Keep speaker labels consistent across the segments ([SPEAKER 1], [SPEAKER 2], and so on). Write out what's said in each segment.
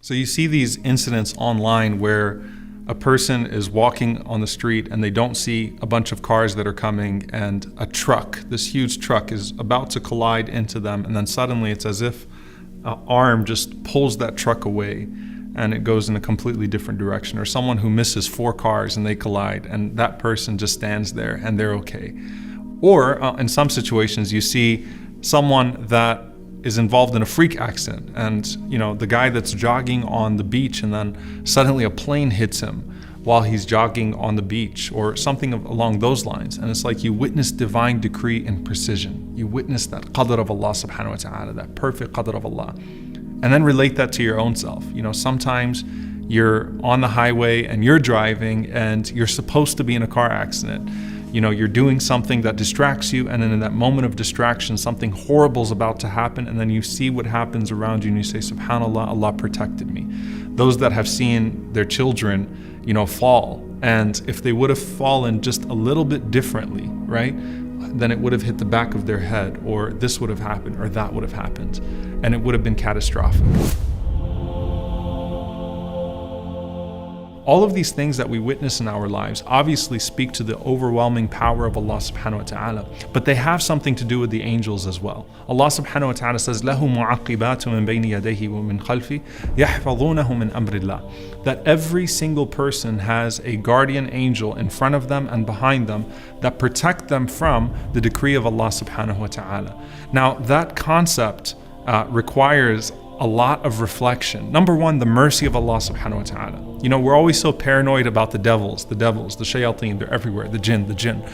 [SPEAKER 1] So you see these incidents online where a person is walking on the street and they don't see a bunch of cars that are coming, and a truck, this huge truck, is about to collide into them, and then suddenly it's as if an arm just pulls that truck away and it goes in a completely different direction. Or someone who misses 4 cars and they collide, and that person just stands there and they're okay. Or in some situations you see someone that is involved in a freak accident, and the guy that's jogging on the beach, and then suddenly a plane hits him while he's jogging on the beach, or something along those lines. And it's like you witness divine decree and precision. You witness that qadr of Allah subhanahu wa ta'ala, that perfect qadr of Allah. And then relate that to your own self. Sometimes you're on the highway and you're driving and you're supposed to be in a car accident. You're doing something that distracts you, and then in that moment of distraction, something horrible is about to happen, and then you see what happens around you and you say, SubhanAllah, Allah protected me. Those that have seen their children, fall, and if they would have fallen just a little bit differently, right, then it would have hit the back of their head, or this would have happened, or that would have happened, and it would have been catastrophic. All of these things that we witness in our lives obviously speak to the overwhelming power of Allah subhanahu wa ta'ala, but they have something to do with the angels as well. Allah subhanahu wa ta'ala says, لَهُ مُعَقِّبَاتٌ مِّن بَيْنِ يَدَيْهِ وَمِنْ خَلْفِهِ يَحْفَظُونَهُ مِنْ أَمْرِ اللَّهِ. That every single person has a guardian angel in front of them and behind them that protect them from the decree of Allah subhanahu wa ta'ala. Now that concept requires a lot of reflection. Number one, the mercy of Allah subhanahu wa ta'ala. We're always so paranoid about the devils, the shayateen, they're everywhere, the jinn.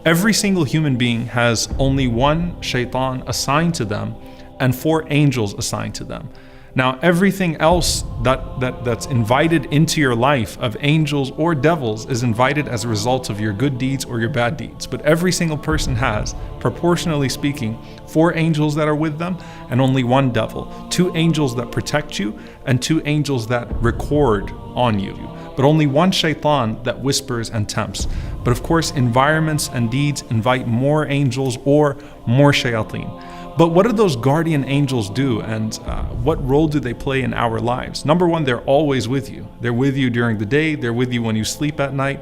[SPEAKER 1] Every single human being has only one shaitan assigned to them and 4 angels assigned to them. Now, everything else that's invited into your life of angels or devils is invited as a result of your good deeds or your bad deeds. But every single person has, proportionally speaking, 4 angels that are with them and only 1 devil. 2 angels that protect you and 2 angels that record on you. But only 1 shaitan that whispers and tempts. But of course, environments and deeds invite more angels or more shayateen. But what do those guardian angels do, and what role do they play in our lives? Number one, they're always with you. They're with you during the day, they're with you when you sleep at night.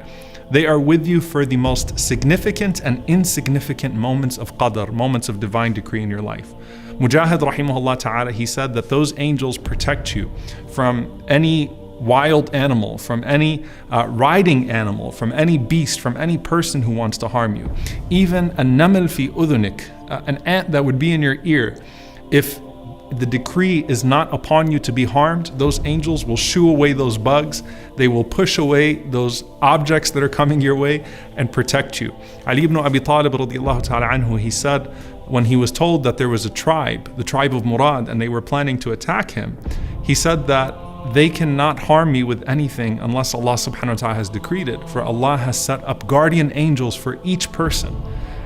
[SPEAKER 1] They are with you for the most significant and insignificant moments of qadr, moments of divine decree in your life. Mujahid rahimahullah ta'ala, he said that those angels protect you from any wild animal, from any riding animal, from any beast, from any person who wants to harm you. Even a naml fi udhunik, an ant that would be in your ear, if the decree is not upon you to be harmed, those angels will shoo away those bugs. They will push away those objects that are coming your way and protect you. Ali ibn Abi Talib radiyallahu ta'ala anhu, he said, when he was told that there was a tribe, the tribe of Murad, and they were planning to attack him, he said that they cannot harm me with anything unless Allah subhanahu wa ta'ala has decreed it, for Allah has set up guardian angels for each person.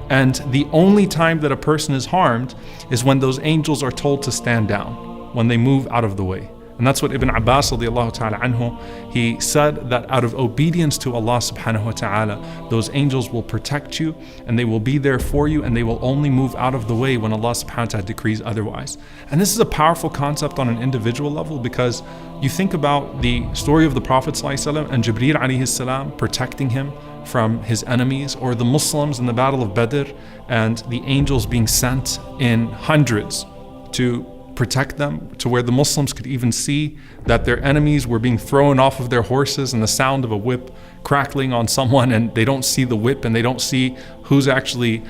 [SPEAKER 1] And the only time that a person is harmed is when those angels are told to stand down, when they move out of the way. And that's what Ibn Abbas radiallahu ta'ala anhu, he said that out of obedience to Allah subhanahu wa ta'ala, those angels will protect you and they will be there for you, and they will only move out of the way when Allah subhanahu wa ta'ala decrees otherwise. And this is a powerful concept on an individual level, because you think about the story of the Prophet ﷺ and Jibreel alayhi salam protecting him from his enemies, or the Muslims in the Battle of Badr and the angels being sent in hundreds to protect them, to where the Muslims could even see that their enemies were being thrown off of their horses, and the sound of a whip crackling on someone, and they don't see the whip and they don't see who's actually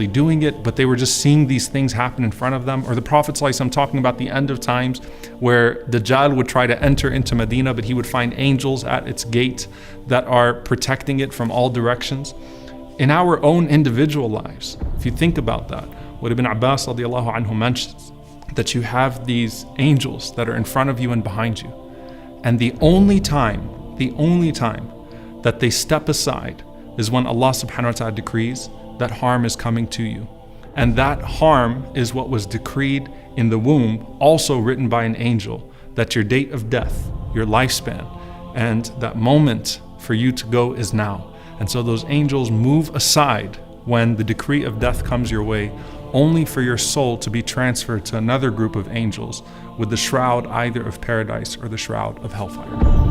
[SPEAKER 1] doing it, but they were just seeing these things happen in front of them. Or the Prophet ﷺ talking about the end of times, where Dajjal would try to enter into Medina, but he would find angels at its gate that are protecting it from all directions. In our own individual lives, if you think about that, what Ibn Abbas radiallahu anhu mentions, that you have these angels that are in front of you and behind you, and the only time that they step aside is when Allah subhanahu wa ta'ala decrees that harm is coming to you. And that harm is what was decreed in the womb, also written by an angel, that your date of death, your lifespan, and that moment for you to go is now. And so those angels move aside when the decree of death comes your way, only for your soul to be transferred to another group of angels with the shroud either of paradise or the shroud of hellfire.